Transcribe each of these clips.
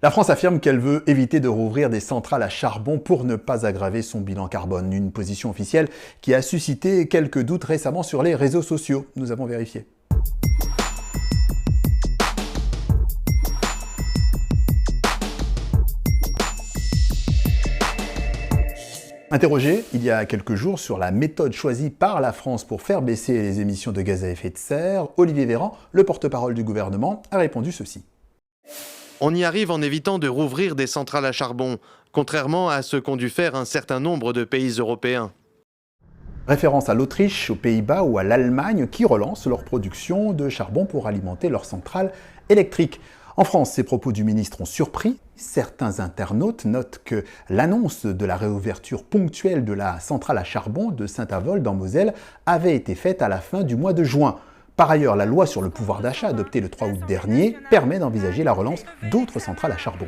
La France affirme qu'elle veut éviter de rouvrir des centrales à charbon pour ne pas aggraver son bilan carbone. Une position officielle qui a suscité quelques doutes récemment sur les réseaux sociaux. Nous avons vérifié. Interrogé il y a quelques jours sur la méthode choisie par la France pour faire baisser les émissions de gaz à effet de serre, Olivier Véran, le porte-parole du gouvernement, a répondu ceci. On y arrive en évitant de rouvrir des centrales à charbon, contrairement à ce qu'ont dû faire un certain nombre de pays européens. Référence à l'Autriche, aux Pays-Bas ou à l'Allemagne qui relancent leur production de charbon pour alimenter leurs centrales électriques. En France, ces propos du ministre ont surpris. Certains internautes notent que l'annonce de la réouverture ponctuelle de la centrale à charbon de Saint-Avold en Moselle avait été faite à la fin du mois de juin. Par ailleurs, la loi sur le pouvoir d'achat adoptée le 3 août dernier permet d'envisager la relance d'autres centrales à charbon.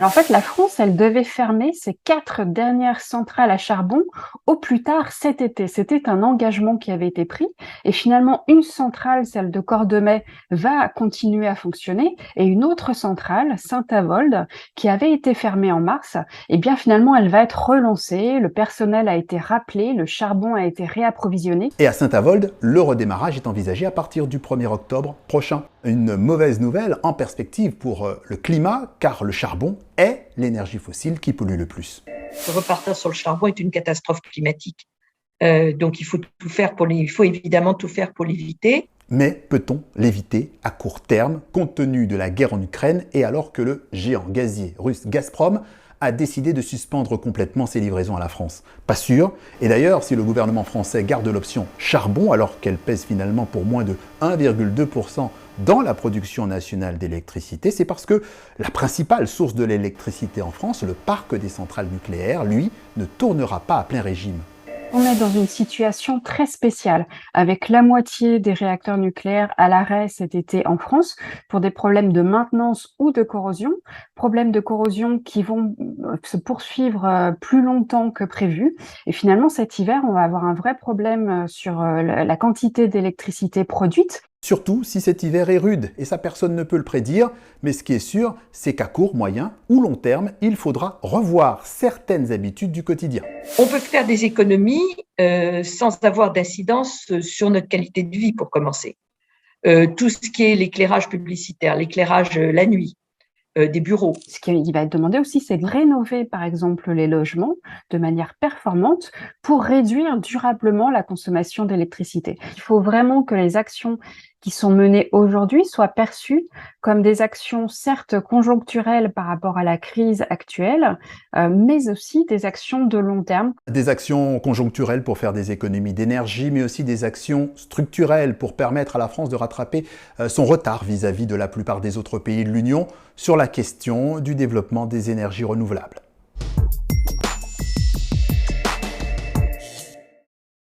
En fait, la France, elle devait fermer ses 4 dernières centrales à charbon au plus tard cet été. C'était un engagement qui avait été pris. Et finalement, une centrale, celle de Cordemais, va continuer à fonctionner. Et une autre centrale, Saint-Avold, qui avait été fermée en mars, eh bien finalement, elle va être relancée. Le personnel a été rappelé, le charbon a été réapprovisionné. Et à Saint-Avold, le redémarrage est envisagé à partir du 1er octobre prochain. Une mauvaise nouvelle en perspective pour le climat, car le charbon est l'énergie fossile qui pollue le plus. Repartir sur le charbon est une catastrophe climatique. Donc il faut évidemment tout faire pour l'éviter. Mais peut-on l'éviter à court terme, compte tenu de la guerre en Ukraine et alors que le géant gazier russe Gazprom a décidé de suspendre complètement ses livraisons à la France? Pas sûr. Et d'ailleurs, si le gouvernement français garde l'option charbon, alors qu'elle pèse finalement pour moins de 1,2% dans la production nationale d'électricité, c'est parce que la principale source de l'électricité en France, le parc des centrales nucléaires, lui, ne tournera pas à plein régime. On est dans une situation très spéciale, avec la moitié des réacteurs nucléaires à l'arrêt cet été en France pour des problèmes de maintenance ou de corrosion, problèmes de corrosion qui vont se poursuivre plus longtemps que prévu. Et finalement, cet hiver, on va avoir un vrai problème sur la quantité d'électricité produite. Surtout si cet hiver est rude, et ça personne ne peut le prédire, mais ce qui est sûr, c'est qu'à court, moyen ou long terme, il faudra revoir certaines habitudes du quotidien. On peut faire des économies sans avoir d'incidence sur notre qualité de vie, pour commencer. Tout ce qui est l'éclairage publicitaire, l'éclairage la nuit, des bureaux. Ce qui va être demandé aussi, c'est de rénover, par exemple, les logements de manière performante pour réduire durablement la consommation d'électricité. Il faut vraiment que les actions qui sont menées aujourd'hui soient perçues comme des actions certes conjoncturelles par rapport à la crise actuelle, mais aussi des actions de long terme. Des actions conjoncturelles pour faire des économies d'énergie, mais aussi des actions structurelles pour permettre à la France de rattraper son retard vis-à-vis de la plupart des autres pays de l'Union sur la question du développement des énergies renouvelables.